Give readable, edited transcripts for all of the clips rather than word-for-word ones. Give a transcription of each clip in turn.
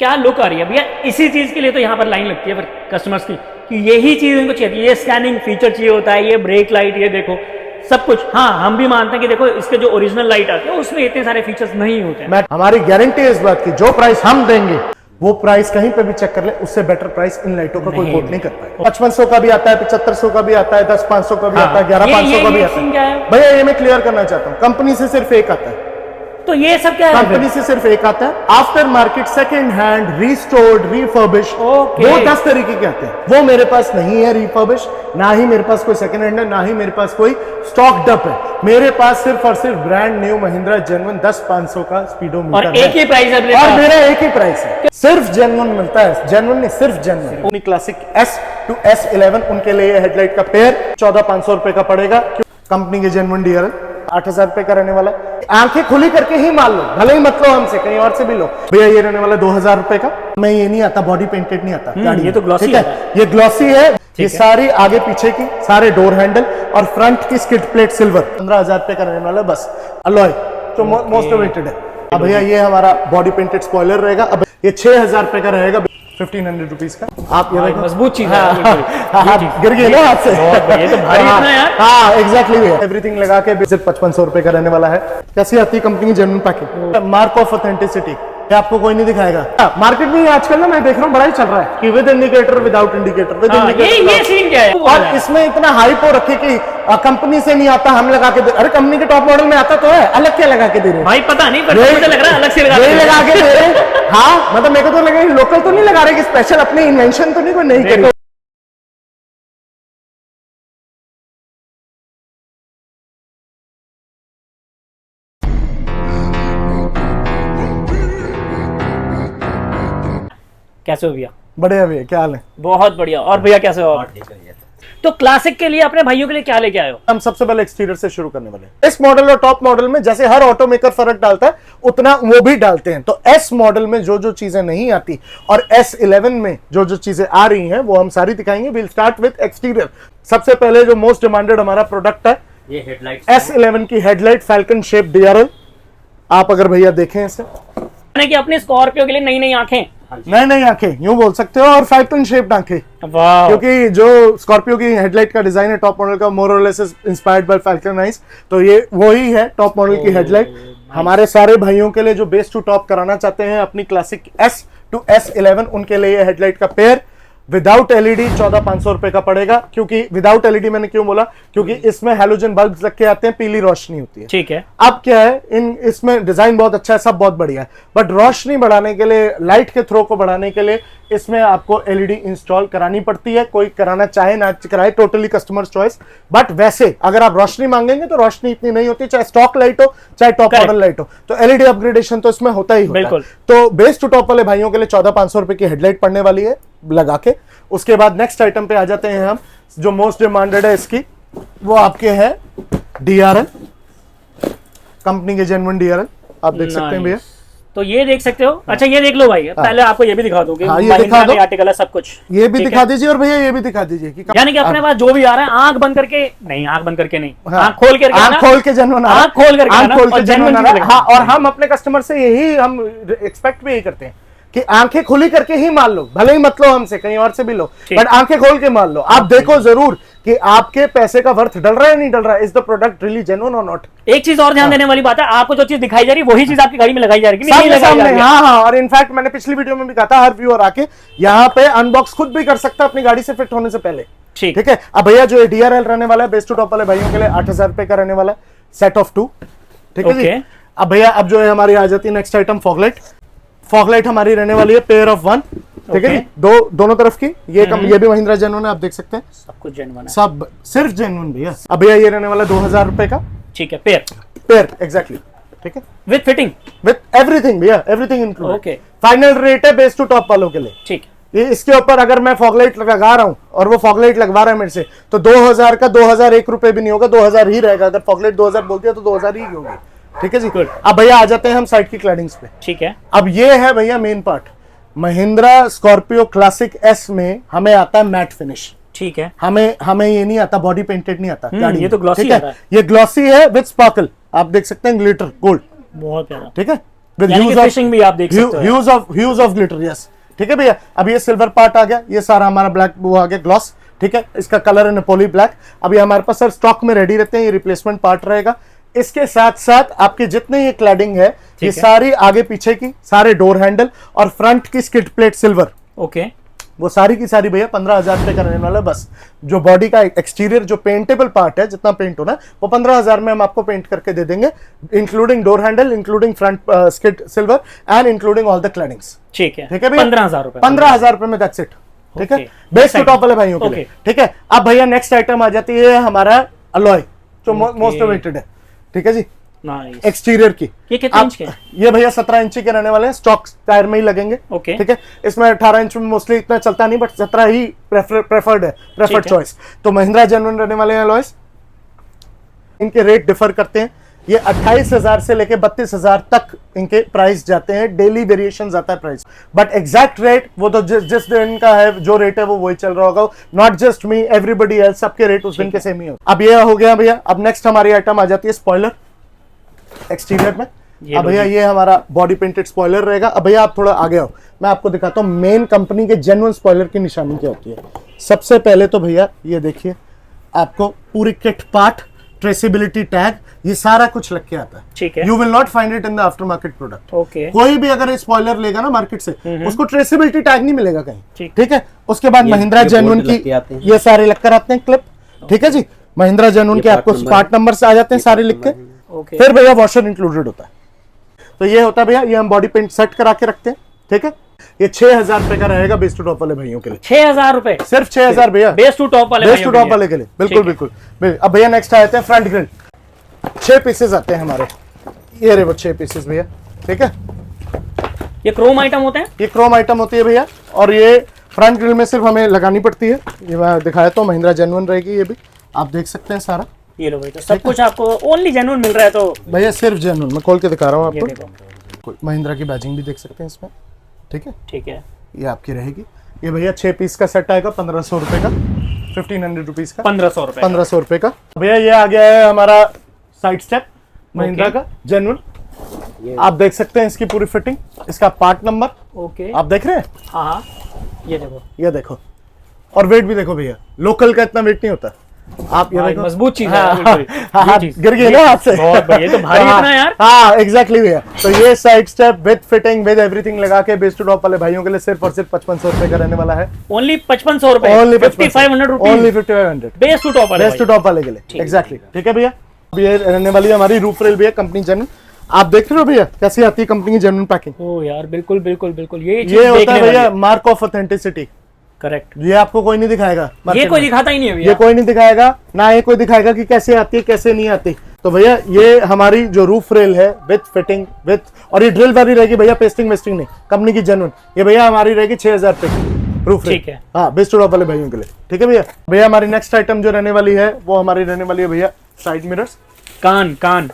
क्या लुक आ रही है भैया। इसी चीज के लिए तो यहाँ पर लाइन लगती है फिर कस्टमर्स की कि यही चीज इनको चाहिए। ये स्कैनिंग फीचर चाहिए होता है, ये ब्रेक लाइट, ये देखो सब कुछ। हाँ, हम भी मानते हैं कि देखो इसके जो ओरिजिनल लाइट आती है उसमें इतने सारे फीचर्स नहीं होते हैं। हमारी गारंटी है इस बात की, जो प्राइस हम देंगे वो प्राइस कहीं पे भी चेक कर ले, उससे बेटर प्राइस इन लाइटों का कोई कोट नहीं कर पाएगा। 5500 का भी आता है, 7500 का भी आता है, 10,500 का भी आता है, 11,500 का भी आता है। भैया ये मैं क्लियर करना चाहता हूँ, कंपनी से सिर्फ एक आता है। तो ये सब क्या है? कंपनी से सिर्फ एक आता है। After market, second hand, restored, refurbish, वो 10 तरीके के आते हैं। वो मेरे पास नहीं है रिफर्बिश, ना ही मेरे पास कोई सेकंड हैंड है, ना ही मेरे पास कोई स्टॉक डप है। मेरे पास सिर्फ और सिर्फ ब्रांड न्यू महिंद्रा जेन्युइन 10,500 का स्पीडोमीटर और एक ही प्राइस है और मेरा एक ही प्राइस है। सिर्फ जेन्युइन मिलता है, जेन्युइन नहीं, सिर्फ genuine. Classic S to S11 उनके लिए हेडलाइट का पेयर 14,500 रुपए का पड़ेगा। कंपनी के जेन्युइन DRL 8,000 रुपए का रहने वाला। आंखें खुली करके ही मान लो, भले ही मत लो हमसे, कहीं और से भी लो। भैया ये रहने वाला 2,000 रुपए का। मैं ये नहीं आता, बॉडी पेंटेड नहीं आता गाड़ी, ये तो ग्लॉसी है। ये ग्लॉसी है। ये सारी आगे पीछे की सारे डोर हैंडल और फ्रंट की स्किड प्लेट सिल्वर 15,000 रुपए का रहने वाला बस। अलॉय तो मोस्ट अवेटेड है। अब भैया ये हमारा बॉडी पेंटेड स्पॉइलर रहेगा। अब ये 6,000 रुपए का रहेगा, 1,500 रुपीज का। आप ये मजबूत चीज है। गिर गए ना हाथ से। ये तो भारी इतना यार। हाँ एग्जैक्टली, एवरीथिंग लगा के सिर्फ 5,500 रुपए का रहने वाला है। कैसी आती है कंपनी की genuine packing, mark of authenticity, आपको कोई नहीं दिखाएगा। मार्केट में आजकल ना मैं देख रहा हूँ बड़ा ही चल रहा है कि with indicator, without indicator, with indicator. ये सीन क्या है? और इसमें इतना हाइप हो रखे कि कंपनी से नहीं आता, हम लगा के दे। अरे कंपनी के टॉप मॉडल में आता तो है, अलग क्या लगा के दे रहे भाई? पता नहीं, पर मुझे लग रहा है अलग से लगा के दे रहे। हाँ मतलब मेरे को तो लगा लोकल तो नहीं लगा रहे, कि स्पेशल अपनी इन्वेंशन तो नहीं कोई नहीं करी। कैसे हो भैया? बढ़िया भैया, क्या हाल है? बहुत बढ़िया। और भैया कैसे हो? तो क्लासिक के लिए अपने भाइयों के लिए क्या लेके आए हो? हम सबसे पहले एक्सटीरियर से शुरू करने वाले हैं। इस मॉडल और टॉप मॉडल में जैसे हर ऑटोमेकर फर्क डालता है, उतना वो भी डालते हैं। तो S मॉडल में जो जो चीजें नहीं आती और S11 में जो जो चीजें आ रही हैं वो हम सारी दिखाएंगे। Will start with exterior. सबसे पहले जो मोस्ट डिमांडेड हमारा प्रोडक्ट है, ये हेडलाइट, S11 की हेडलाइट फैल्कन शेप DRL। आप अगर भैया देखें इसे, कि अपने स्कॉर्पियो के लिए नई नई आंखें, नई आंखें यूं बोल सकते हो, और फैल्कन शेप्ड आंखें, क्योंकि जो स्कॉर्पियो की हेडलाइट का डिजाइन है टॉप मॉडल का, मोर और less inspired by falcon eyes. तो ये वही है टॉप मॉडल की हेडलाइट। हमारे सारे भाइयों के लिए जो बेस टू टॉप कराना चाहते हैं अपनी क्लासिक S to S11, उनके लिए हेडलाइट का पेयर विदाउट LED 14,500 रुपए का पड़ेगा। क्योंकि विदाउट LED मैंने क्यों बोला, क्योंकि इसमें हैलोजन बल्ब लग के आते हैं, पीली रोशनी होती है। ठीक है। अब क्या है, इसमें डिजाइन बहुत अच्छा है, सब बहुत बढ़िया है, बट रोशनी बढ़ाने के लिए, लाइट के थ्रो को बढ़ाने के लिए इसमें आपको LED इंस्टॉल करानी पड़ती है। कोई कराना चाहे ना कराए, टोटली कस्टमर चॉइस। बट वैसे अगर आप रोशनी मांगेंगे तो रोशनी इतनी नहीं होती, चाहे स्टॉक लाइट हो चाहे टॉप मॉडल लाइट हो, तो LED अपग्रेडेशन तो इसमें होता ही होता है। तो बेस टू टॉप वाले भाइयों के लिए 14,500 रुपए की हेडलाइट पड़ने वाली है लगा के। उसके बाद नेक्स्ट आइटम पे आ जाते हैं हम, जो मोस्ट डिमांडेड है इसकी, वो आपके है DRL, कंपनी के जेन्युइन DRL। आप देख सकते हैं भैया, तो ये देख सकते हो। अच्छा ये देख लो भाई, पहले आपको ये भी दिखा दूं कि ये दिखा दो, आर्टिकल है सब कुछ। ये भी दिखा दीजिए, और भैया ये भी दिखा दीजिए कि यानी कि अपने पास जो भी आ रहा है, आंख बंद करके नहीं, आंख बंद करके नहीं, हाँ, आंख खोल करके, आंख खोल के जेन्युइन, आंख खोल करके जेन्युइन। हाँ, और हम अपने कस्टमर से यही हम एक्सपेक्ट भी यही करते हैं कि आंखें खुली करके ही मान लो, भले ही मत लो हमसे, कहीं और से भी लो, बट आंखें खोल के मान लो। आप देखो जरूर कि आपके पैसे का वर्थ डल रहा है नहीं डल रहा है, is the product really genuine और नॉट। एक चीज और ध्यान देने वाली बात है, आपको जो चीज दिखाई जा रही है वही चीज आपकी गाड़ी में लगाई जा रही है। हाँ, और इनफैक्ट मैंने पिछली वीडियो में भी कहा था, हर व्यूअर आके यहाँ पे अनबॉक्स खुद भी कर सकता है अपनी गाड़ी से फिट होने से पहले। ठीक है। अब भैया जो DRL रहने वाला है बेस टू टॉप वाले भाइयों के लिए 8,000 रुपए का रहने वाला है, सेट ऑफ 2। ठीक है जी। अब भैया अब जो है हमारी आ जाती है नेक्स्ट आइटम, फॉगलाइट। फॉगलाइट हमारी रहने वाली है पेयर ऑफ 1। ठीक है जी, दोनों तरफ की। ये भी महिंद्रा जेन्युइन है, आप देख सकते हैं, सब कुछ जेन्युइन है, सब सिर्फ जेन्युइन भैया। अब भैया ये रहने वाला 2,000 रुपए का। ठीक है, पेयर एग्जैक्टली। ठीक है, विद फिटिंग, विद एवरीथिंग भैया, everything included. Okay, final rate है बेस टू टॉप वालों के लिए। ठीक। ये इसके ऊपर अगर मैं फॉगलाइट लगा रहा हूं और वो फॉगलाइट लगवा रहा है मेरे से, तो 2,000 का 2,001 रुपए भी नहीं होगा, 2,000 ही रहेगा। अगर फॉगलाइट 2,000 बोलती है तो 2,000 ही होगी। ठीक है जी। अब भैया आ जाते हैं हम साइड की क्लैडिंग्स पे। ठीक है। अब ये है भैया main part, Mahindra Scorpio classic S में हमें आता है मैट फिनिश। ठीक है। हमें ये नहीं आता, बॉडी पेंटेड नहीं आता गाड़ी। ये तो ग्लॉसी है, ये ग्लॉसी है विद स्पार्कल। आप देख सकते हैं, ग्लिटर गोल्ड, बहुत प्यारा। ठीक है। विद यानी कि फिशिंग भी आप देख सकते हो। Huge of glitter, yes. ठीक है भैया, अब ये सिल्वर पार्ट आ गया, ये सारा हमारा ब्लैक वो आ गया ग्लॉस। ठीक है, इसका कलर है नेपोली ब्लैक। अभी हमारे पास सर स्टॉक में रेडी रहते हैं, ये रिप्लेसमेंट पार्ट रहेगा। इसके साथ साथ आपके जितने ये क्लैडिंग है, ये सारी आगे पीछे की सारे डोर हैंडल और फ्रंट की स्किड प्लेट सिल्वर, ओके, वो सारी की सारी भैया 15,000 रुपए का रहने वाला है बस। जो बॉडी का एक्सटीरियर जो पेंटेबल पार्ट है, जितना पेंट होना वो 15,000 में हम आपको पेंट करके दे देंगे, including door handle, including front skid silver and including all the claddings. ठीक है, ठीक है भैया, 15,000 रुपए, 15,000 रुपए में दैट्स इट। ठीक है, बेस्ट टू टॉप वाले भाइयों के लिए। ठीक है, अब भैया नेक्स्ट आइटम आ जाती है हमारा अलॉय, जो मोस्ट अवेटेड है। ठीक है जी, एक्सटीरियर की। ये कितने इंच के? ये भैया 17 इंच के रहने वाले हैं, स्टॉक टायर में ही लगेंगे। ओके, ठीक है, इसमें 18 इंच में मोस्टली इतना चलता नहीं, बट 17 ही प्रेफर्ड है, प्रेफर्ड चॉइस। तो महिंद्रा जेन्युइन रहने वाले हैं अलॉयस। इनके रेट डिफर करते हैं, ये 28,000 से लेके 32,000 तक इनके प्राइस जाते हैं, डेली वेरिएशन आता है प्राइस, बट एग्जैक्ट रेट वो तो जिस दिन का है जो रेट है वो वही चल रहा होगा, not just me, everybody else, सबके रेट उस दिन के सेम ही हो। अब ये हो गया भैया, अब नेक्स्ट हमारी आइटम आ जाती है स्पॉइलर एक्सटीरियर में। अब भैया ये हमारा बॉडी पेंटेड स्पॉइलर रहेगा। अब भैया आप थोड़ा आगे आओ, मैं आपको दिखाता हूँ मेन कंपनी के जेन्युइन स्पॉइलर की निशानी क्या होती है। सबसे पहले तो भैया ये देखिए, आपको पूरी किट पार्ट, ट्रेसेबिलिटी टैग, ये सारा कुछ लग के आता है। ठीक है, you will not find it in the after market product. Okay, कोई भी अगर स्पॉइलर लेगा ना मार्केट से, उसको ट्रेसेबिलिटी टैग नहीं मिलेगा कहीं। ठीक है, उसके बाद महिंद्रा जेन्युइन की ये सारे लग कर आते हैं क्लिप। ठीक है जी, महिंद्रा जेन्युइन के आपको पार्ट नंबर आ जाते हैं सारे लिख के। फिर भैया वॉशर इंक्लूडेड होता है। तो ये होता है भैया, ये हम बॉडी पेंट सेट करा के रखते हैं। ठीक है, ये 6,000 रुपए का रहेगा बेस टू टॉप वाले भाइयों के लिए। 6,000 रुपए, सिर्फ 6,000 भैया, बेस टू टॉप वाले, बेस टू टॉप वाले के लिए। बिल्कुल बिल्कुल। अब भैया नेक्स्ट आ जाते हैं फ्रंट ग्रिल। 6 पीसेस आते हैं हमारे, ये रहे वो 6 पीसेस भैया। ठीक है, ये क्रोम आइटम होते हैं, ये क्रोम आइटम होती है भैया, और ये फ्रंट ग्रिल में सिर्फ हमें लगानी पड़ती है। ये मैं दिखाया तो महिंद्रा जेन्युइन रहेगी, ये भी आप देख सकते हैं सारा। ये लो भाई, तो सब कुछ आपको ओनली जेन्युइन मिल रहा है। तो भैया सिर्फ जेन्युइन, मैं खोल के दिखा रहा हूँ आपको। महिंद्रा की बैजिंग भी देख सकते हैं इसमें। ठीक है, ठीक है, ये आपकी रहेगी। ये भैया 6 पीस का सेट आएगा 1,500 रुपए का, 1,500 रुपीज का, 1,500 रुपए का। भैया ये आ गया है हमारा साइड स्टेप महिंद्रा का जेन्युइन। आप देख सकते हैं इसकी पूरी फिटिंग, इसका पार्ट नंबर। ओके, आप देख रहे हैं? हाँ, ये देखो, ये देखो, और वेट भी देखो भैया, लोकल का इतना वेट नहीं होता। आप ये देखो, मजबूत चीज है। हाँ, गिर गई ना हाथ से, बहुत बढ़िया, तो भारी इतना यार। हाँ एग्जैक्टली भैया। तो ये side step with fitting with everything लगा के बेस टू टॉप वाले भाइयों के लिए सिर्फ और सिर्फ 5,500 रुपए का रहने वाला है। ओनली 5,500 रुपए, only 5,500 rupees, only 5,500 base to top वाले, बेस टू टॉप वाले के लिए। एग्जैक्टली, ठीक है भैया। अब ये रहने वाली है हमारी रूफ रेल भैया, कंपनी जेन्युइन। आप देख रहे हो भैया कैसी आती है कंपनी की जेन्युइन पैकिंग। ओ यार, बिल्कुल बिल्कुल बिल्कुल, ये होता है भैया मार्क ऑफ ऑथेंटिसिटी। करेक्ट, ये आपको कोई नहीं दिखाएगा, ये कोई दिखाता ही नहीं है भैया, ये कोई नहीं दिखाएगा ना, ये कोई दिखाएगा कि कैसे आती है कैसे नहीं आती। तो भैया ये हमारी जो रूफ रेल है विथ फिटिंग विथ, और ये ड्रिल वाली रहेगी भैया, पेस्टिंग वेस्टिंग नहीं, कंपनी की जेन्युइन। ये भैया हमारी रहेगी 6,000 रुपए की रूफ रेल। ठीक है, हाँ, बेस्ट टू टॉप वाले भाइयों के लिए। ठीक है भैया। भैया हमारी नेक्स्ट आइटम जो रहने वाली है वो हमारी रहने वाली है भैया साइड मिरर्स। कान कान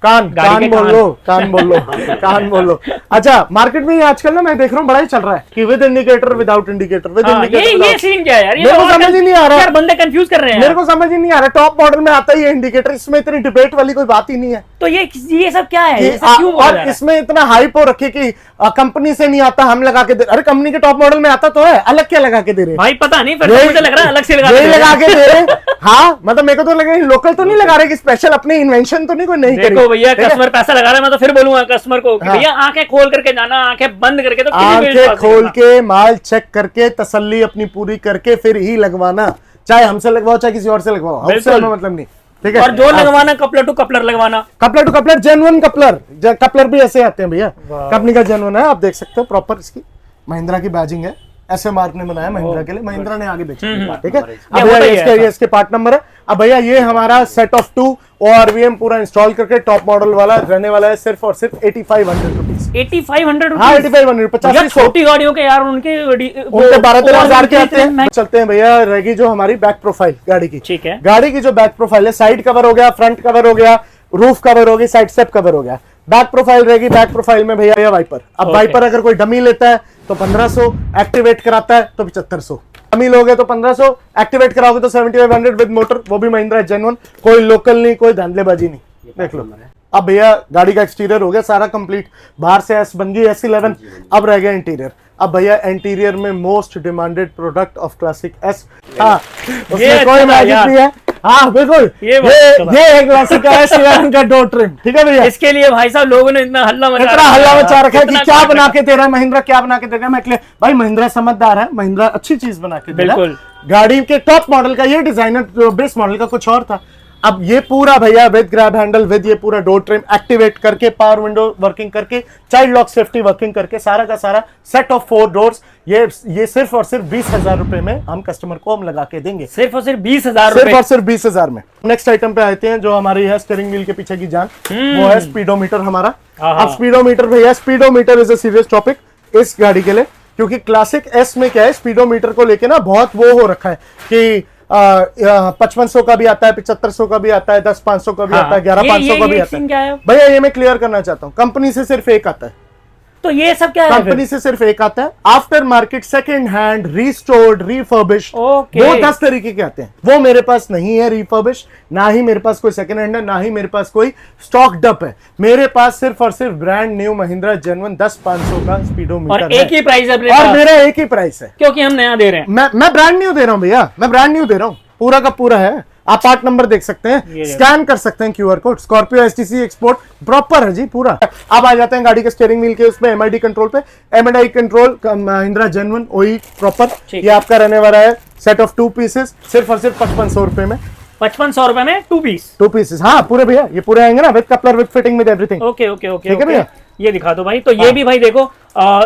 कान कान बोल लो, कान बोल लो, कान बोल लो। अच्छा, मार्केट में आजकल ना मैं देख रहा हूँ बड़ा ही चल रहा है कि with indicator without indicator, with indicator. ये सीन क्या है यार, मेरे को समझ ही नहीं आ रहा यार, बंदे कंफ्यूज कर रहे हैं। मेरे को समझ ही नहीं आ रहा, टॉप मॉडल में आता ही है इंडिकेटर, इसमें इतनी डिबेट वाली कोई बात ही नहीं है। तो ये सब क्या है, और इसमें इतना हाइप हो रखे कि कंपनी से नहीं आता, हम लगा के दे। अरे कंपनी के टॉप मॉडल में आता तो है, अलग क्या लगा के दे रहे भाई? पता नहीं, फिर मुझे लग रहा है अलग से लगा के दे रहे। हाँ, मतलब मेरे को तो लग रहा है लोकल तो नहीं लगा रहे कि स्पेशल अपनी इन्वेंशन तो नहीं कोई नहीं करी। भैया कस्टमर पैसा लगा रहा है, मैं तो फिर बोलूंगा कस्टमर को भैया आंखें खोल करके जाना, आंखें बंद करके तो आंखें खोल के माल चेक करके तसल्ली अपनी पूरी करके फिर ही लगवाना, चाहे हमसे लगवाओ चाहे किसी और से लगवाओ, हमसे मतलब नहीं। ठीक है, और जो लगवाना कपलर टू कपलर लगवाना, coupler to coupler genuine coupler, coupler भी ऐसे आते हैं भैया, कंपनी का जेन्युइन है। आप देख सकते हो प्रॉपर इसकी महिंद्रा की बैजिंग है, ऐसे मार्क ने बनाया महिंद्रा के लिए, महिंद्रा ने आगे बेचा। ठीक है, अब भैया इसके पार्ट नंबर है। अब भैया ये हमारा सेट ऑफ 2 ORVM पूरा इंस्टॉल करके टॉप मॉडल वाला रहने वाला है सिर्फ और सिर्फ 8,500 रुपीज। 8,500? हाँ, 8,500, 50 छोटी गाड़ियों के यार, उनके 12,000 के आते हैं। चलते हैं भैया, रहेगी जो हमारी बैक प्रोफाइल गाड़ी की। ठीक है, गाड़ी की जो बैक प्रोफाइल है, साइड कवर हो गया, फ्रंट कवर हो गया, रूफ कवर हो गई, साइड स्टेप कवर हो गया, बैक प्रोफाइल रहेगी। बैक प्रोफाइल में भैया वाइपर। अब वाइपर अगर कोई डमी लेता है तो 1,500, एक्टिवेट कराता है तो 7,500। डमी लोगे तो 1,500, एक्टिवेट कराओगे तो 7,500 विद मोटर, वो भी महिंद्रा जेन्युइन, कोई लोकल नहीं, कोई धांधलेबाजी नहीं। देख लो, अब भैया गाड़ी का एक्सटीरियर हो गया सारा कंप्लीट, बाहर से एस बन गई S11, अब रह गया इंटीरियर। अब भैया इंटीरियर में most demanded product of classic S, हाँ उसमें कोई मैजिक नहीं है, हाँ बिल्कुल ये है क्लासिक S11 का डोर ट्रिम, ठीक है भैया। इसके लिए भाई साहब लोगों ने इतना हल्ला मचा रखा है कि क्या बना के दे रहा है महिंद्रा, क्या बना के दे रहा है। मैं भाई महिंद्रा समझदार है, महिंद्रा अच्छी चीज बना के दे रहा है। गाड़ी के टॉप मॉडल का ये डिजाइनर, बेस मॉडल का कुछ और था। अब ये पूरा भैया विद ग्रैब हैंडल, विद ये पूरा डोर ट्रिम एक्टिवेट करके, पावर विंडो वर्किंग करके, चाइल्ड लॉक सेफ्टी वर्किंग करके, सारा का सारा सेट ऑफ 4 डोर्स, ये सिर्फ और सिर्फ 20,000 रुपए में हम कस्टमर को हम लगा के देंगे। सिर्फ और सिर्फ 20,000 सिर्फ और सिर्फ 20,000 में। नेक्स्ट आइटम पे आते हैं जो हमारी है स्टीयरिंग व्हील के पीछे की जान, वो है स्पीडोमीटर हमारा। अब स्पीडोमीटर भैया, speedometer is a serious topic इस गाड़ी के लिए, क्योंकि क्लासिक एस में क्या है, स्पीडोमीटर को लेके ना बहुत वो हो रखा है कि 5500 का भी आता है, 7500 का भी आता है, 10,500 का भी आता है, 11,500 का भी आता है। भैया ये मैं क्लियर करना चाहता हूँ, कंपनी से सिर्फ एक आता है। तो ये सब क्या है? कंपनी से सिर्फ एक आता है। After market, second hand, restored, refurbished, वो 10 तरीके के आते हैं। वो मेरे पास नहीं है रिफर्बिश, ना ही मेरे पास कोई सेकंड हैंड है, ना ही मेरे पास कोई स्टॉक डप है। मेरे पास सिर्फ और सिर्फ ब्रांड न्यू महिंद्रा जेन्युइन 10,500 का स्पीडोमीटर और एक ही प्राइस है, और मेरा एक ही प्राइस है, क्योंकि हम नया दे रहे हैं। मैं ब्रांड न्यू दे रहा हूँ भैया, मैं ब्रांड न्यू दे रहा हूँ, पूरा का पूरा है। आप पार्ट नंबर देख सकते हैं, स्कैन कर सकते हैं QR code. Scorpio STC export proper है जी पूरा। अब आ जाते हैं गाड़ी के स्टीयरिंग व्हील के उसमें MID कंट्रोल पे। MID control Mahindra genuine OE proper, ये आपका रहने वाला है सेट ऑफ 2 पीसेस, सिर्फ और सिर्फ 5500 रुपए में। 5500 रुपए में 2 पीसेस, हाँ पूरे भैया, ये पूरे आएंगे ना with coupler, with fitting, with everything. Okay ठीक है भैया, ये दिखा दो भाई। तो ये भी भाई देखो,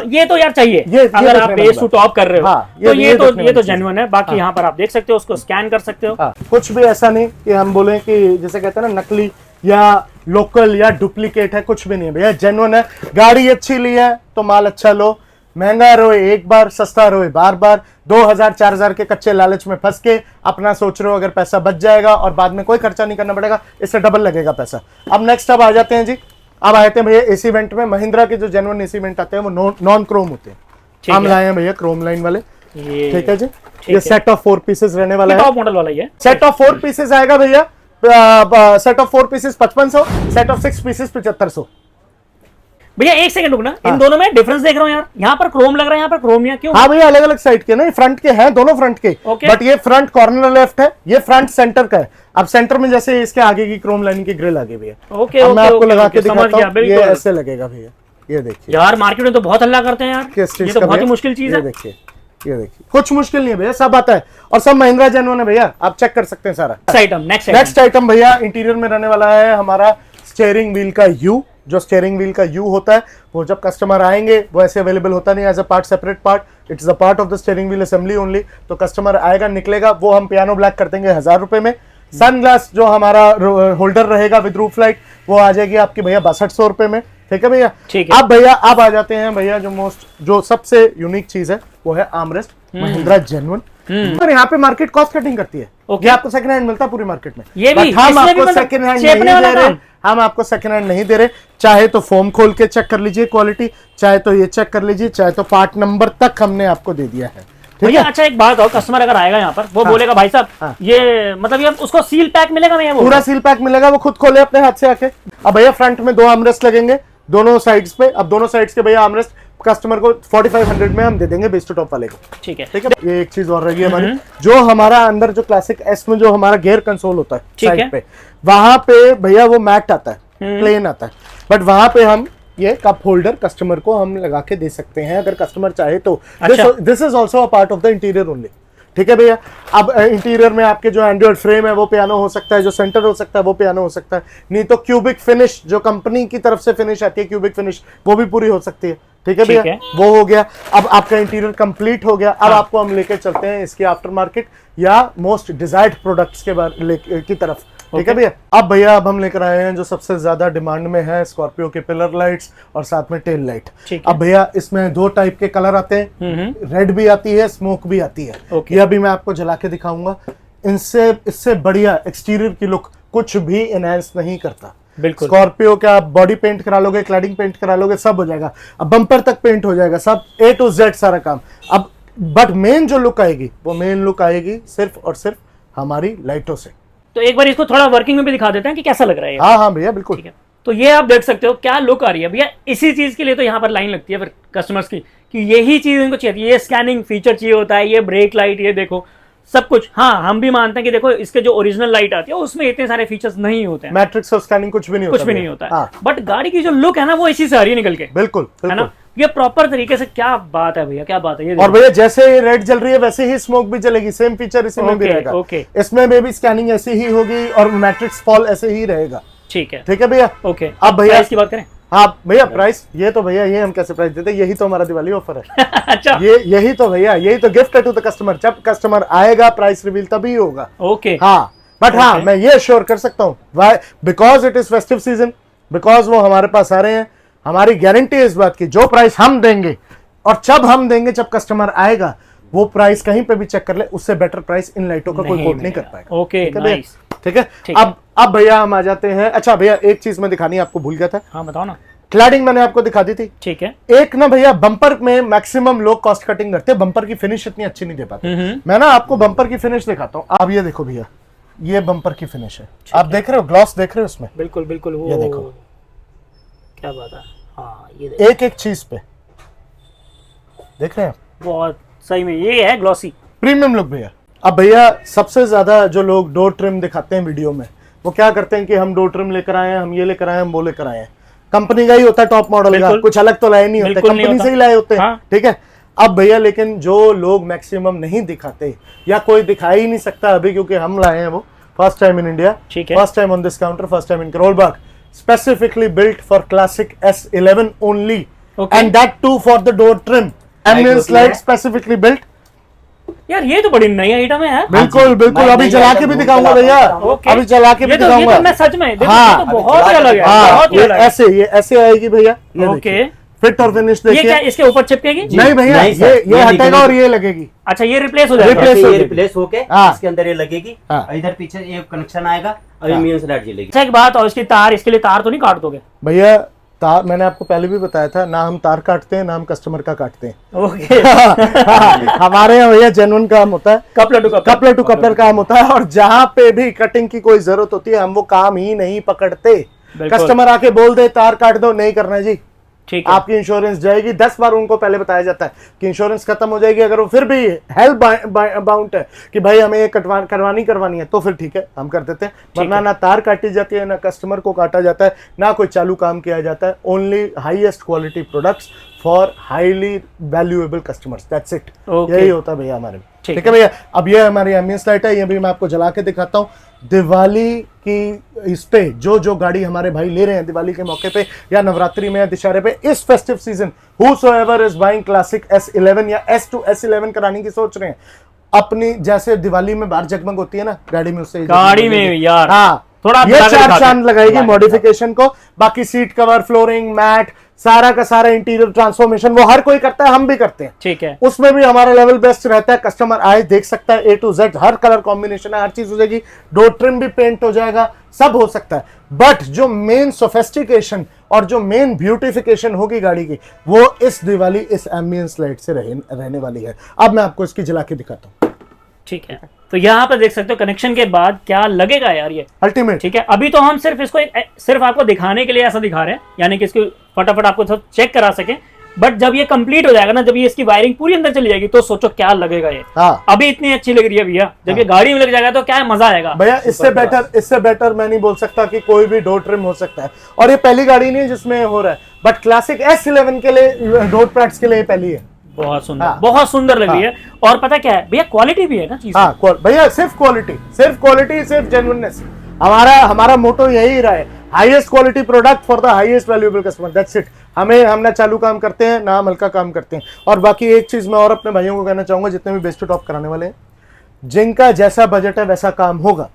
ये तो यार चाहिए अगर आप बेस टू टॉप कर रहे हो। तो ये तो जेन्युइन है। बाकी यहाँ पर आप देख सकते हो, उसको स्कैन कर सकते हो। कुछ भी ऐसा नहीं कि हम बोले कि जैसे कहते हैं ना नकली या लोकल या डुप्लीकेट है, कुछ भी नहीं है भैया, जेन्युइन है। गाड़ी अच्छी ली है तो माल अच्छा लो, महंगा रोए एक बार, सस्ता रोए बार बार। 2,000-4,000 के कच्चे लालच में फंस के अपना सोच रहे हो अगर पैसा बच जाएगा और बाद में कोई खर्चा नहीं करना पड़ेगा, इससे डबल लगेगा पैसा। अब नेक्स्ट अब आ जाते हैं जी, अब आए थे भैया एसी वेंट में। महिंद्रा के जो जेन्युइन एसी वेंट आते हैं वो नॉन क्रोम होते हैं, हम लाए हैं भैया क्रोम लाइन वाले। ठीक है जी, ये सेट ऑफ 4 पीसेस रहने वाला है, टॉप मॉडल वाला ही है। सेट ऑफ 4 पीसेस आएगा भैया, set of 4 pieces 5500, set of 6 pieces 7500। भैया एक सेकंड रुकना, इन दोनों में डिफरेंस देख रहा हूँ यार, यहाँ पर क्रोम लग रहा है, यहाँ पर क्रोम नहीं है, क्यों? हाँ भैया अलग अलग साइड के नहीं, फ्रंट के हैं, दोनों फ्रंट के, बट ये फ्रंट कॉर्नर लेफ्ट है, ये फ्रंट सेंटर का है। अब सेंटर में जैसे इसके आगे की क्रोम लाइनिंग की ग्रिल आगे भैया, मैं आपको लगा के दिखाता हूँ, ये ऐसे लगेगा भैया, ये देखिए यार। मार्केट में तो बहुत हल्ला करते हैं यार, ये तो बहुत ही मुश्किल चीज है। देखिए ये देखिए, कुछ मुश्किल नहीं है भैया, सब आता है और सब महिंद्रा जेन्युइन है भैया, आप चेक कर सकते हैं सारा। नेक्स्ट आइटम भैया इंटीरियर में रहने वाला है हमारा स्टीयरिंग व्हील का यू। जो स्टीयरिंग व्हील का यू होता है वो जब कस्टमर आएंगे वो ऐसे अवेलेबल होता नहीं as a part, separate part, it's a part of the steering wheel assembly only. तो कस्टमर आएगा निकलेगा, वो हम पियानो ब्लैक कर देंगे 1000 रुपए में। सनग्लास जो हमारा होल्डर रहेगा विद रूफ लाइट, वो आ जाएगी आपकी भैया 6200 रुपए में। ठीक है भैया, अब भैया अब आ जाते हैं भैया जो सबसे यूनिक चीज है वो है आर्मरेस्ट, महिंद्रा जेन्युइन। और यहाँ पे मार्केट कॉस्ट कटिंग करती है, ये आपको सेकंड हैंड मिलता है पूरी मार्केट में, ये भी हम आपको सेकंड हैंड नहीं दे रहे, हम आपको सेकंड हैंड नहीं दे रहे। चाहे तो फोम खोल के चेक कर लीजिए क्वालिटी, चाहे तो ये चेक कर लीजिए, चाहे तो पार्ट नंबर तक हमने आपको दे दिया है। भैया अच्छा एक बात और, कस्टमर अगर आएगा यहाँ पर वो बोलेगा भाई साहब ये मतलब ये उसको सील पैक मिलेगा? मैं पूरा सील पैक मिलेगा, वो खुद खोले अपने हाथ से आके। अब भैया फ्रंट में 2 आर्मरेस्ट लगेंगे दोनों साइड्स पे। अब दोनों साइड्स के भैया आर्मरेस्ट कस्टमर को 4500 में हम दे देंगे बेस टू टॉप वाले को। ठीक है, ये एक चीज और रहेगी हमारी, जो हमारा अंदर जो क्लासिक एस में जो हमारा गियर कंसोल होता है साइड पे, वहां पे भैया वो मैट आता है, प्लेन आता है, बट वहां पे हम ये कप होल्डर कस्टमर को हम लगा के दे सकते हैं अगर कस्टमर चाहे तो। This is also a part of the interior only. ठीक है भैया, अब इंटीरियर में आपके जो एंड्रॉइड फ्रेम है वो पियानो हो सकता है, जो सेंटर हो सकता है वो पियानो हो सकता है, नहीं तो क्यूबिक फिनिश जो कंपनी की तरफ से फिनिश आती है, क्यूबिक फिनिश, वो भी पूरी हो सकती है। ठीक है भैया, वो हो गया। अब आपका इंटीरियर कंप्लीट हो गया। अब आपको हम लेके चलते हैं इसके आफ्टर मार्केट या मोस्ट डिजायर्ड प्रोडक्ट्स की तरफ। ठीक है भैया, अब भैया अब हम लेकर आए हैं जो सबसे ज्यादा डिमांड में है, स्कॉर्पियो के पिलर लाइट्स और साथ में टेल लाइट। अब भैया इसमें 2 टाइप के कलर आते हैं, रेड भी आती है, स्मोक भी आती है। ये अभी मैं आपको जला के दिखाऊंगा। इससे बढ़िया एक्सटीरियर की लुक कुछ भी एनहांस नहीं करता। स्कॉर्पियो का आप बॉडी पेंट करा लोगे, क्लैडिंग पेंट करा लोगे, सब हो जाएगा। अब बम्पर तक पेंट हो जाएगा, सब A to Z सारा काम। अब बट मेन जो लुक आएगी वो मेन लुक आएगी सिर्फ और सिर्फ हमारी लाइटों से। तो एक बार इसको थोड़ा वर्किंग में भी दिखा देते हैं कि कैसा लग रहा है। हाँ हाँ भैया बिल्कुल। तो ये आप देख सकते हो क्या लुक आ रही है भैया। इसी चीज के लिए तो यहाँ पर लाइन लगती है फिर कस्टमर्स की, कि यही चीज इनको चाहिए। ये स्कैनिंग फीचर चाहिए होता है, ये ब्रेक लाइट, ये देखो सब कुछ। हाँ, हम भी मानते हैं कि देखो इसके जो ओरिजिनल लाइट आती है उसमें इतने सारे फीचर्स नहीं होते हैं, मैट्रिक्स और स्कैनिंग कुछ भी नहीं कुछ भी नहीं होता है। बट गाड़ी की जो लुक है ना वो इसी से आ रही है निकल के, बिल्कुल है ना। ये प्रॉपर तरीके से, क्या बात है भैया, क्या बात है ये। और भैया जैसे रेड जल रही है वैसे ही स्मोक भी चलेगी, सेम फीचर इसमें भी रहेगा। इसमें भी स्कैनिंग ऐसी ही होगी और मैट्रिक्स फॉल ऐसे ही रहेगा। ठीक है, ठीक है भैया। ओके, अब भैया इसकी बात करें। हाँ भैया, प्राइस ये तो भैया ये हम कैसे प्राइस देते हैं, यही तो हमारा दिवाली ऑफर है। अच्छा, यही तो भैया, यही तो गिफ्ट है टू द कस्टमर। जब कस्टमर आएगा प्राइस रिवील तभी होगा। ओके, हाँ, बट हाँ मैं ये श्योर कर सकता हूँ, why because it is festive season, because वो हमारे पास आ रहे हैं। हमारी गारंटी है इस बात की, जो प्राइस हम देंगे और जब हम देंगे, जब कस्टमर आएगा, वो प्राइस कहीं पे भी चेक कर ले, उससे बेटर प्राइस इन लाइटों का कोई कोट नहीं कर पाएगा। Okay, nice. ठीक है। अब भैया हम आ जाते हैं। अच्छा भैया, एक चीज मैं दिखानी आपको भूल गया था। हाँ बताओ ना। क्लैडिंग मैंने आपको दिखा दी थी। ठीक है। एक ना भैया, बम्पर में मैक्सिमम लोग कॉस्ट कटिंग करते हैं, बम्पर की फिनिश इतनी अच्छी नहीं दे पाते। मैं ना आपको बम्पर की फिनिश दिखाता हूँ। आप ये देखो भैया, ये बम्पर की फिनिश है। आप देख रहे हो, ग्लॉस देख रहे हो उसमें? बिल्कुल बिल्कुल, वो ये देखो, क्या बात है। हाँ, ये देखो, एक एक चीज पे देख रहे हैं, बहुत सही में ये है ग्लॉसी प्रीमियम लुक भैया। अब भैया सबसे ज्यादा जो लोग डोर ट्रिम दिखाते हैं वीडियो में, वो क्या करते हैं कि हम डोर ट्रिम लेकर आए हैं, हम ये लेकर आए हैं, हम वो लेकर आए हैं। कंपनी का ही होता है टॉप मॉडल का, कुछ अलग तो लाए नहीं होते, कंपनी से ही लाए होते हैं। हाँ। ठीक है। अब भैया लेकिन जो लोग मैक्सिमम नहीं दिखाते या कोई दिखा ही नहीं सकता अभी, क्योंकि हम लाए हैं वो first time in India, first time on this counter, first time in Karol Bagh, specifically built for classic S11 only, and that too for the door trim, ambient light specifically built। यार ये तो बड़ी नई आइटम है। बिल्कुल बिल्कुल, अभी चला के भी दिखाऊंगा भैया, अभी चला के भी दिखाऊंगा। मैं सच में देखो, हाँ, ये तो बहुत ही अलग है, बहुत ही अलग है। ये ऐसे आएगी भैया। ओके, फिट और फिनिश देखिए। ये क्या इसके ऊपर चिपकेगी? नहीं भैया, ये हटेगा और ये लगेगी। अच्छा, ये रिप्लेस हो जाएगा। ये रिप्लेस होके इसके अंदर ये लगेगी, इधर पीछे ये कनेक्शन आएगा और एम्बियंस लाइट जलेगी। अच्छा, एक बात, और इसकी तार, इसके लिए तार तो नहीं काट दोगे भैया? तार मैंने आपको पहले भी बताया था ना, हम तार काटते हैं ना हम कस्टमर का काटते हैं। ओके। हमारे यहाँ भैया जेन्युइन काम होता है, कपलर टू कपलर काम होता है। और जहाँ पे भी कटिंग की कोई जरूरत होती है, हम वो काम ही नहीं पकड़ते। कस्टमर आके बोल दे तार काट दो, नहीं करना है जी, ठीक है, आपकी इंश्योरेंस जाएगी। 10 बार उनको पहले बताया जाता है कि इंश्योरेंस खत्म हो जाएगी। अगर वो फिर भी हेल्प बाउंड है कि भाई हमें ये करवानी है, तो फिर ठीक है, हम कर देते हैं। वरना ना तार काटी जाती है, ना कस्टमर को काटा जाता है, ना कोई चालू काम किया जाता है। Only highest quality products for highly valuable customers, that's it. यही होता है भैया हमारे में। ठीक है भैया। अब ये हमारी एम्बियंस लाइट है, ये भी मैं आपको जला के दिखाता हूँ। दिवाली की इस पे जो गाड़ी हमारे भाई ले रहे हैं दिवाली के मौके पे या नवरात्रि में या दशहरे पे, इस festive season, whosoever is buying classic S11 या S to S11 कराने की सोच रहे हैं, अपनी जैसे दिवाली में बाहर जगमग होती है ना गाड़ी में, उससे गाड़ी में यार, हाँ, थोड़ा ये 4 चांद लगाएगी मॉडिफिकेशन को। बाकी सीट कवर, फ्लोरिंग, मैट, सारा का सारा इंटीरियर ट्रांसफॉर्मेशन वो हर कोई करता है, हम भी करते हैं। ठीक है, उसमें भी हमारा लेवल बेस्ट रहता है। कस्टमर आए देख सकता है, A to Z her colour combination है, हर चीज हो जाएगी। डोर ट्रिम भी पेंट हो जाएगा, सब हो सकता है। बट जो मेन सोफिस्टिकेशन और जो मेन ब्यूटिफिकेशन होगी गाड़ी की, वो इस दिवाली इस एम्बियंस लाइट से रहने वाली है। अब मैं आपको इसकी जला के दिखाता हूँ। ठीक है, तो यहाँ पर देख सकते हो कनेक्शन के बाद क्या लगेगा यार ये अल्टीमेट। ठीक है, अभी तो हम सिर्फ इसको सिर्फ आपको दिखाने के लिए ऐसा दिखा रहे हैं, यानी कि इसको फटाफट आपको सब चेक करा सके। बट जब ये कंप्लीट हो जाएगा ना, जब ये इसकी वायरिंग पूरी अंदर चली जाएगी, तो सोचो क्या लगेगा ये। हाँ। अभी इतनी अच्छी लग रही है भैया, जब ये गाड़ी में लग जाएगा तो क्या मजा आएगा भैया। इससे बेटर मैं नहीं बोल सकता कि कोई भी डोर ट्रिम हो सकता है। और ये पहली गाड़ी नहीं है जिसमें हो रहा है, बट क्लासिक S11 के लिए, डोर पैड्स के लिए पहली है। बहुत सुंदर, बहुत सुंदर लग रही है। और पता क्या है भैया, क्वालिटी भी है ना चीज। हाँ भैया, सिर्फ क्वालिटी, सिर्फ जेन्युइननेस। हमारा मोटो यही रहा है, highest quality product for the highest valuable customer, that's it. हम ना चालू काम करते हैं ना हम हल्का काम करते हैं। और बाकी एक चीज मैं और अपने भाइयों को कहना चाहूंगा, जितने भी बेस्ट टू टॉप कराने वाले हैं, जिनका जैसा बजट है वैसा काम होगा।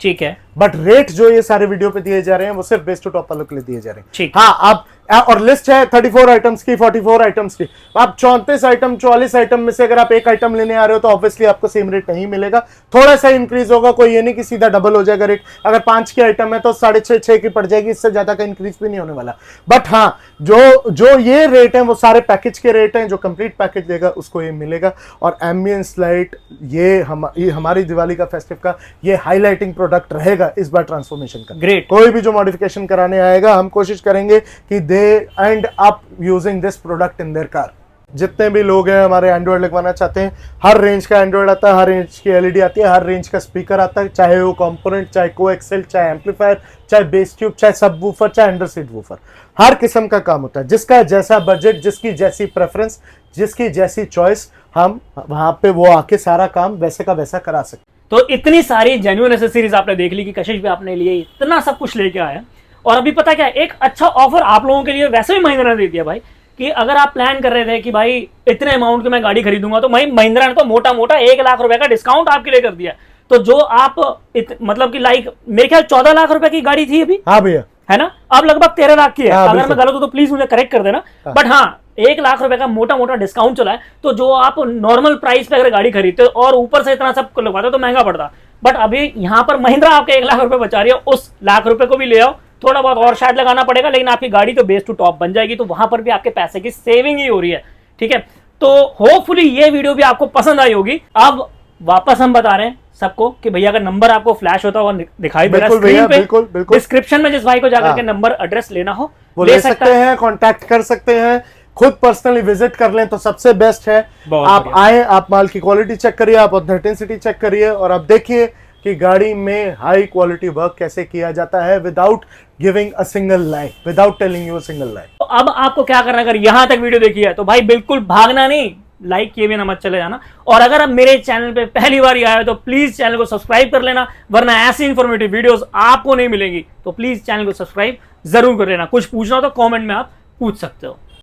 ठीक है, बट रेट जो ये सारे वीडियो पे दिए जा रहे हैं वो सिर्फ बेस्ट टू टॉप वालों के लिए दिए जा रहे हैं। हाँ, आप और लिस्ट है 34 आइटम्स की, 44 आइटम्स की। आप 34 आइटम 44 आइटम में से अगर आप एक आइटम लेने आ रहे हो तो ऑब्वियसली आपको सेम रेट नहीं मिलेगा, थोड़ा सा इंक्रीज होगा, कोई ये नहीं कि सीधा डबल हो जाएगा रेट। अगर 5 की आइटम है तो 6.5 की पड़ जाएगी, इससे ज्यादा का इंक्रीज भी नहीं होने वाला। बट हाँ, जो ये रेट है वो सारे पैकेज के रेट हैं, जो कंप्लीट पैकेज लेगा उसको ये मिलेगा। और एम्बियंस लाइट ये हमारी दिवाली का फेस्टिव का ये हाईलाइटिंग प्रोडक्ट रहेगा इस बार ट्रांसफॉर्मेशन का। ग्रेट। कोई भी जो मॉडिफिकेशन कराने आएगा हम कोशिश करेंगे कि they end up using this product in their car. जितने भी लोग हैं हमारे एंड्रॉइड लगवाना चाहते हैं, हर रेंज का एंड्रॉइड आता है, हर रेंज की एलईडी आती है, हर रेंज का स्पीकर आता है, चाहे वो कंपोनेंट, चाहे कोएक्सियल, चाहे एम्पलीफायर, चाहे बेस ट्यूब, चाहे सब वूफर, चाहे अंडर सीट वूफर, हर किस्म का काम होता है। जिसका जैसा बजट, जिसकी जैसी प्रेफरेंस, जिसकी जैसी चॉइस, हम वहां पे वो आके सारा काम वैसे का वैसा करा सकते। तो इतनी सारी जेन्युइन एसेसरीज आपने देख ली कि कशिश भी आपने लिए इतना सब कुछ लेके आया। और अभी पता क्या, एक अच्छा ऑफर आप लोगों के लिए वैसे भी महिंद्रा ने दे दिया भाई, कि अगर आप प्लान कर रहे थे कि भाई इतने अमाउंट की मैं गाड़ी खरीदूंगा, तो भाई महिंद्रा ने तो मोटा मोटा 1 लाख रुपए का डिस्काउंट आपके लिए कर दिया। तो जो आप मतलब कि लाइक मेरे ख्याल 14 लाख रुपए की गाड़ी थी अभी, हाँ भैया, है ना, अब लगभग 13 लाख की है। हाँ, अगर मैं गलत हूं तो प्लीज मुझे करेक्ट कर देना। बट हाँ, 1 लाख रुपए का मोटा मोटा डिस्काउंट चला है। तो जो आप नॉर्मल प्राइस पे अगर गाड़ी खरीदते हो और ऊपर से इतना सब लगवाते तो महंगा पड़ता। बट अभी यहाँ पर महिंद्रा आपके 1 लाख रुपए बचा रही है, उस लाख रुपए को भी ले आओ, थोड़ा बहुत और शायद लगाना पड़ेगा, लेकिन आपकी गाड़ी तो बेस टू टॉप बन जाएगी। तो वहां पर भी आपके पैसे की सेविंग ही हो रही है। ठीक है, तो होपफुली ये वीडियो भी आपको पसंद आई होगी। अब वापस हम बता रहे हैं सबको कि भैया का नंबर आपको फ्लैश होता हुआ दिखाई दे रहा है स्क्रीन पे, बिल्कुल बिल्कुल। डिस्क्रिप्शन में जिस भाई को जाकर के नंबर एड्रेस लेना हो वो ले सकते हैं, कांटेक्ट कर सकते हैं, खुद पर्सनली विजिट कर लें तो सबसे बेस्ट है। आप आए, आप माल की क्वालिटी चेक करिए, आप ऑथेंटिसिटी चेक करिए, और आप देखिए कि गाड़ी में हाई क्वालिटी वर्क कैसे किया जाता है without giving a single line, without telling you a single line. तो अब आपको क्या करना है, अगर यहां तक वीडियो देखी है तो भाई बिल्कुल भागना नहीं, लाइक किए बिना मत चले जाना। और अगर आप मेरे चैनल पे पहली बार आए हो तो प्लीज चैनल को सब्सक्राइब कर लेना, वरना ऐसी इंफॉर्मेटिव वीडियोस आपको नहीं मिलेंगी। तो प्लीज चैनल को सब्सक्राइब जरूर कर लेना। कुछ पूछना हो तो कमेंट में आप पूछ सकते हो।